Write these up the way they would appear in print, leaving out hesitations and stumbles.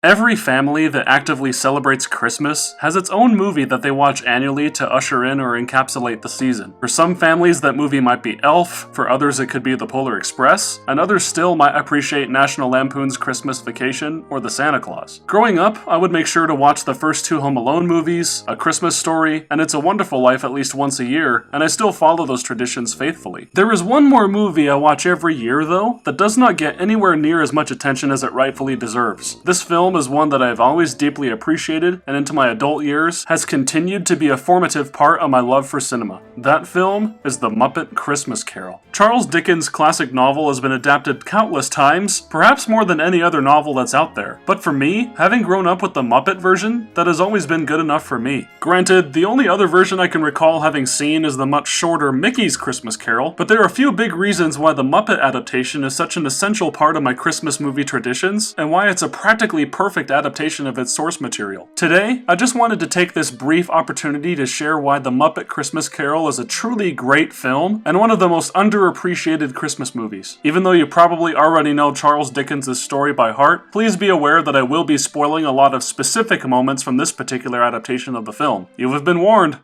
Every family that actively celebrates Christmas has its own movie that they watch annually to usher in or encapsulate the season. For some families, that movie might be Elf, for others it could be The Polar Express, and others still might appreciate National Lampoon's Christmas Vacation or The Santa Claus. Growing up, I would make sure to watch the first 2 Home Alone movies, A Christmas Story, and It's a Wonderful Life at least once a year, and I still follow those traditions faithfully. There is one more movie I watch every year, though, that does not get anywhere near as much attention as it rightfully deserves. This film is one that I have always deeply appreciated, and into my adult years has continued to be a formative part of my love for cinema. That film is The Muppet Christmas Carol. Charles Dickens' classic novel has been adapted countless times, perhaps more than any other novel that's out there. But for me, having grown up with the Muppet version, that has always been good enough for me. Granted, the only other version I can recall having seen is the much shorter Mickey's Christmas Carol, but there are a few big reasons why the Muppet adaptation is such an essential part of my Christmas movie traditions, and why it's a practically perfect adaptation of its source material. Today, I just wanted to take this brief opportunity to share why The Muppet Christmas Carol is a truly great film and one of the most underappreciated Christmas movies. Even though you probably already know Charles Dickens' story by heart, please be aware that I will be spoiling a lot of specific moments from this particular adaptation of the film. You have been warned.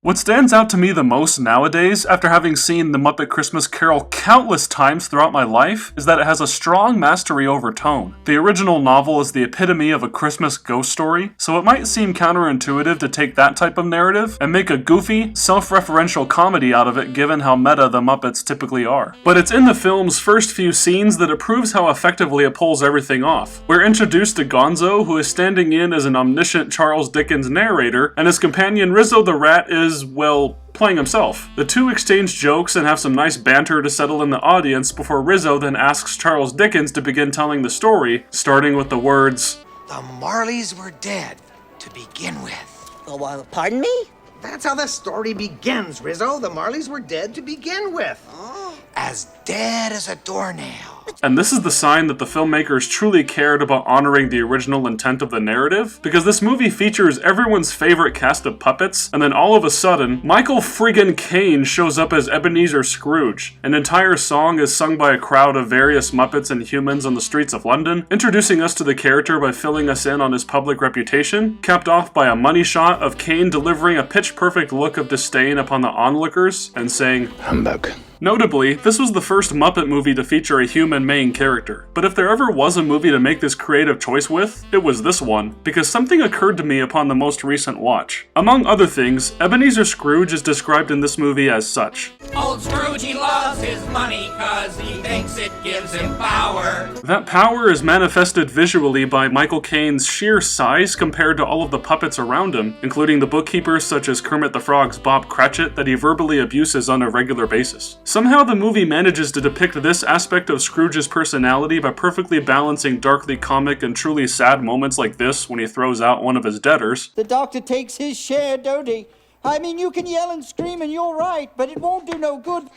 What stands out to me the most nowadays, after having seen The Muppet Christmas Carol countless times throughout my life, is that it has a strong mastery over tone. The original novel is the epitome of a Christmas ghost story, so it might seem counterintuitive to take that type of narrative and make a goofy, self-referential comedy out of it given how meta the Muppets typically are. But it's in the film's first few scenes that it proves how effectively it pulls everything off. We're introduced to Gonzo, who is standing in as an omniscient Charles Dickens narrator, and his companion Rizzo the Rat is, well, playing himself. The two exchange jokes and have some nice banter to settle in the audience before Rizzo then asks Charles Dickens to begin telling the story, starting with the words, "The Marleys were dead to begin with." Oh, pardon me? That's how the story begins, Rizzo. The Marleys were dead to begin with. Oh. As dead as a doornail. And this is the sign that the filmmakers truly cared about honoring the original intent of the narrative, because this movie features everyone's favorite cast of puppets, and then all of a sudden, Michael friggin' Caine shows up as Ebenezer Scrooge. An entire song is sung by a crowd of various Muppets and humans on the streets of London, introducing us to the character by filling us in on his public reputation, capped off by a money shot of Caine delivering a pitch-perfect look of disdain upon the onlookers and saying, "Humbug." Notably, this was the first Muppet movie to feature a human main character. But if there ever was a movie to make this creative choice with, it was this one, because something occurred to me upon the most recent watch. Among other things, Ebenezer Scrooge is described in this movie as such. Old Scrooge, he loves his money cause he thinks it gives him power. That power is manifested visually by Michael Caine's sheer size compared to all of the puppets around him, including the bookkeepers such as Kermit the Frog's Bob Cratchit that he verbally abuses on a regular basis. Somehow the movie manages to depict this aspect of Scrooge's personality by perfectly balancing darkly comic and truly sad moments like this when he throws out one of his debtors. The doctor takes his share, don't he? I mean, you can yell and scream and you're right, but it won't do no good,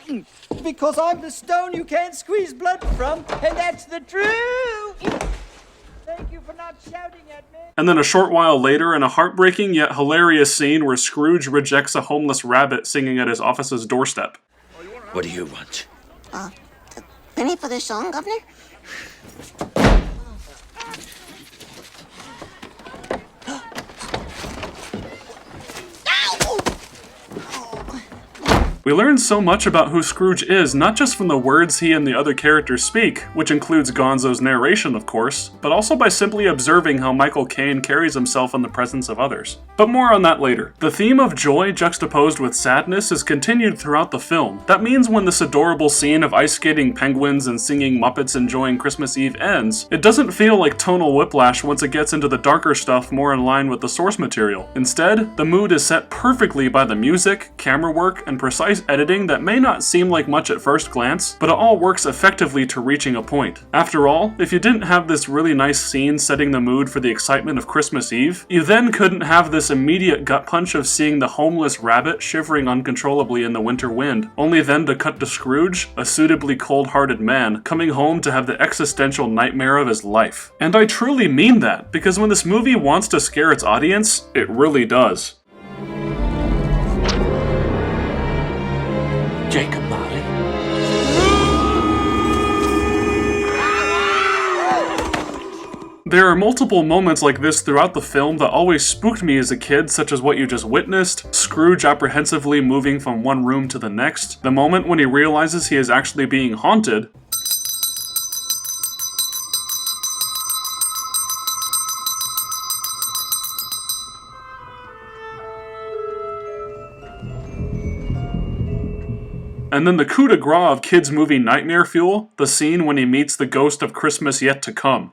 because I'm the stone you can't squeeze blood from, and that's the truth. Thank you for not shouting at me. And then a short while later, in a heartbreaking yet hilarious scene where Scrooge rejects a homeless rabbit singing at his office's doorstep. What do you want? A penny for the song, Governor? We learn so much about who Scrooge is, not just from the words he and the other characters speak, which includes Gonzo's narration, of course, but also by simply observing how Michael Caine carries himself in the presence of others. But more on that later. The theme of joy juxtaposed with sadness is continued throughout the film. That means when this adorable scene of ice skating penguins and singing Muppets enjoying Christmas Eve ends, it doesn't feel like tonal whiplash once it gets into the darker stuff more in line with the source material. Instead, the mood is set perfectly by the music, camera work, and precise precise editing that may not seem like much at first glance, but it all works effectively to reaching a point. After all, if you didn't have this really nice scene setting the mood for the excitement of Christmas Eve, you then couldn't have this immediate gut punch of seeing the homeless rabbit shivering uncontrollably in the winter wind, only then to cut to Scrooge, a suitably cold-hearted man, coming home to have the existential nightmare of his life. And I truly mean that, because when this movie wants to scare its audience, it really does. Jacob Marley? There are multiple moments like this throughout the film that always spooked me as a kid, such as what you just witnessed, Scrooge apprehensively moving from one room to the next, the moment when he realizes he is actually being haunted, and then the coup de grace of kids' movie nightmare fuel, the scene when he meets the ghost of Christmas yet to come.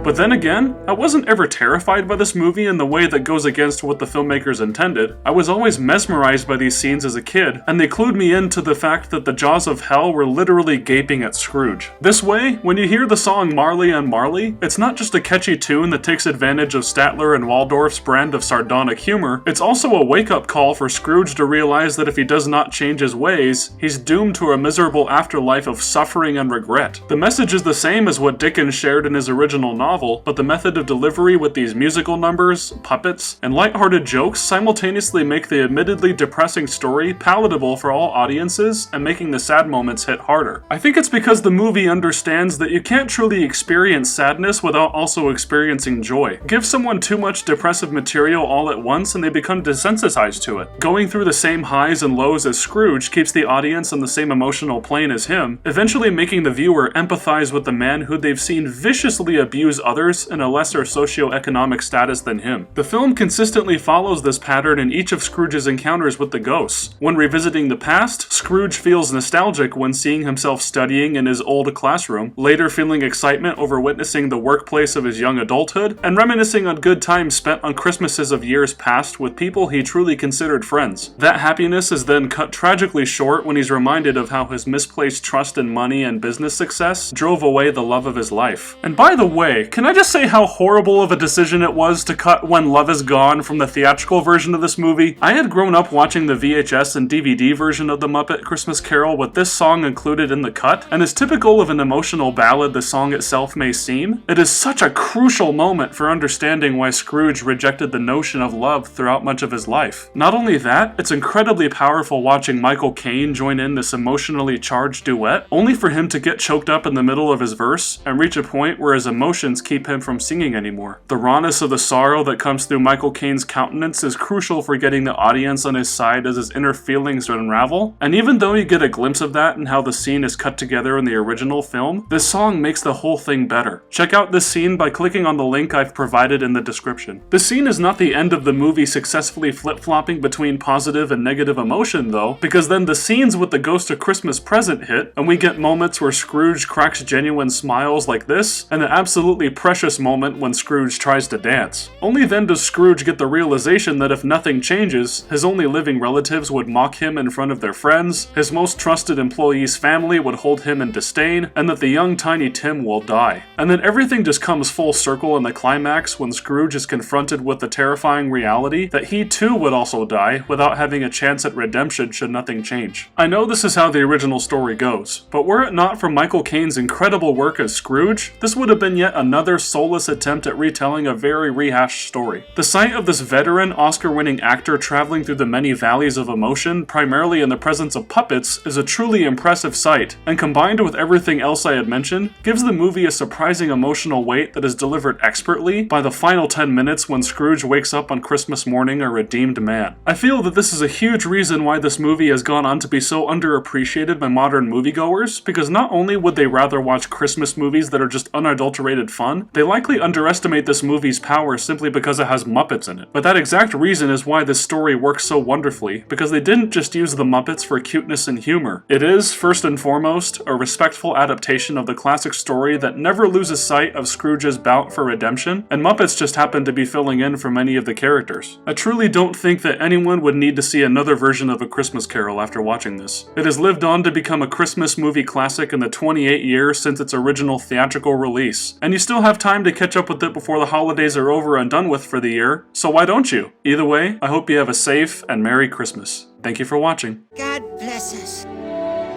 But then again, I wasn't ever terrified by this movie in the way that goes against what the filmmakers intended. I was always mesmerized by these scenes as a kid, and they clued me into the fact that the jaws of hell were literally gaping at Scrooge. This way, when you hear the song Marley and Marley, it's not just a catchy tune that takes advantage of Statler and Waldorf's brand of sardonic humor, it's also a wake-up call for Scrooge to realize that if he does not change his ways, he's doomed to a miserable afterlife of suffering and regret. The message is the same as what Dickens shared in his original novel, but the method of delivery with these musical numbers, puppets, and lighthearted jokes simultaneously make the admittedly depressing story palatable for all audiences and making the sad moments hit harder. I think it's because the movie understands that you can't truly experience sadness without also experiencing joy. Give someone too much depressive material all at once and they become desensitized to it. Going through the same highs and lows as Scrooge keeps the audience on the same emotional plane as him, eventually making the viewer empathize with the man who they've seen viciously abuse others in a lesser socioeconomic status than him. The film consistently follows this pattern in each of Scrooge's encounters with the ghosts. When revisiting the past, Scrooge feels nostalgic when seeing himself studying in his old classroom, later feeling excitement over witnessing the workplace of his young adulthood, and reminiscing on good times spent on Christmases of years past with people he truly considered friends. That happiness is then cut tragically short when he's reminded of how his misplaced trust in money and business success drove away the love of his life. And by the way, can I just say how horrible of a decision it was to cut When Love Is Gone from the theatrical version of this movie? I had grown up watching the VHS and DVD version of the Muppet Christmas Carol with this song included in the cut, and as typical of an emotional ballad the song itself may seem, it is such a crucial moment for understanding why Scrooge rejected the notion of love throughout much of his life. Not only that, it's incredibly powerful watching Michael Caine join in this emotionally charged duet, only for him to get choked up in the middle of his verse and reach a point where his emotions keep him from singing anymore. The rawness of the sorrow that comes through Michael Caine's countenance is crucial for getting the audience on his side as his inner feelings unravel, and even though you get a glimpse of that and how the scene is cut together in the original film, this song makes the whole thing better. Check out this scene by clicking on the link I've provided in the description. The scene is not the end of the movie successfully flip-flopping between positive and negative emotion though, because then the scenes with the Ghost of Christmas Present hit, and we get moments where Scrooge cracks genuine smiles like this, and the absolutely precious moment when Scrooge tries to dance. Only then does Scrooge get the realization that if nothing changes, his only living relatives would mock him in front of their friends, his most trusted employee's family would hold him in disdain, and that the young Tiny Tim will die. And then everything just comes full circle in the climax when Scrooge is confronted with the terrifying reality that he too would also die without having a chance at redemption should nothing change. I know this is how the original story goes, but were it not for Michael Caine's incredible work as Scrooge, this would have been yet another soulless attempt at retelling a very rehashed story. The sight of this veteran, Oscar-winning actor traveling through the many valleys of emotion, primarily in the presence of puppets, is a truly impressive sight, and combined with everything else I had mentioned, gives the movie a surprising emotional weight that is delivered expertly by the final 10 minutes when Scrooge wakes up on Christmas morning a redeemed man. I feel that this is a huge reason why this movie has gone on to be so underappreciated by modern moviegoers, because not only would they rather watch Christmas movies that are just unadulterated fun, on, they likely underestimate this movie's power simply because it has Muppets in it. But that exact reason is why this story works so wonderfully, because they didn't just use the Muppets for cuteness and humor. It is, first and foremost, a respectful adaptation of the classic story that never loses sight of Scrooge's bout for redemption, and Muppets just happen to be filling in for many of the characters. I truly don't think that anyone would need to see another version of A Christmas Carol after watching this. It has lived on to become a Christmas movie classic in the 28 years since its original theatrical release, and you still have time to catch up with it before the holidays are over and done with for the year, so why don't you? Either way, I hope you have a safe and Merry Christmas. Thank you for watching. God bless us.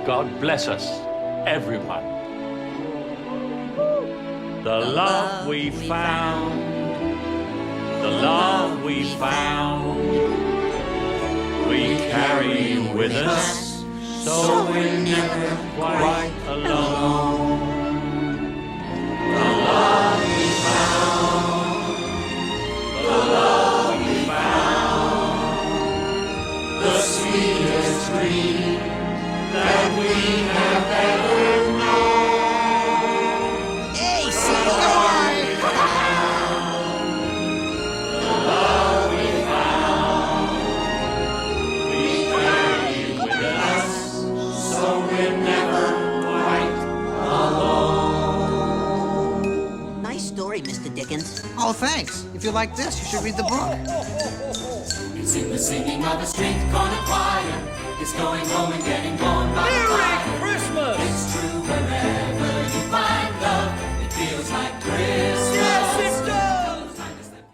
God bless us, everyone. The love we found, the love we found, we carry with us, so we're never quite alone. The love we found, the love we found, the sweetest dream that we have ever known. Hey, see you. The love we found, we carry with us, so we're never quite alone. Nice story, Mr. Dickens. Oh, thanks. If you like this, you should read the book. It's in the singing of a street corner choir. It's going home and getting going by the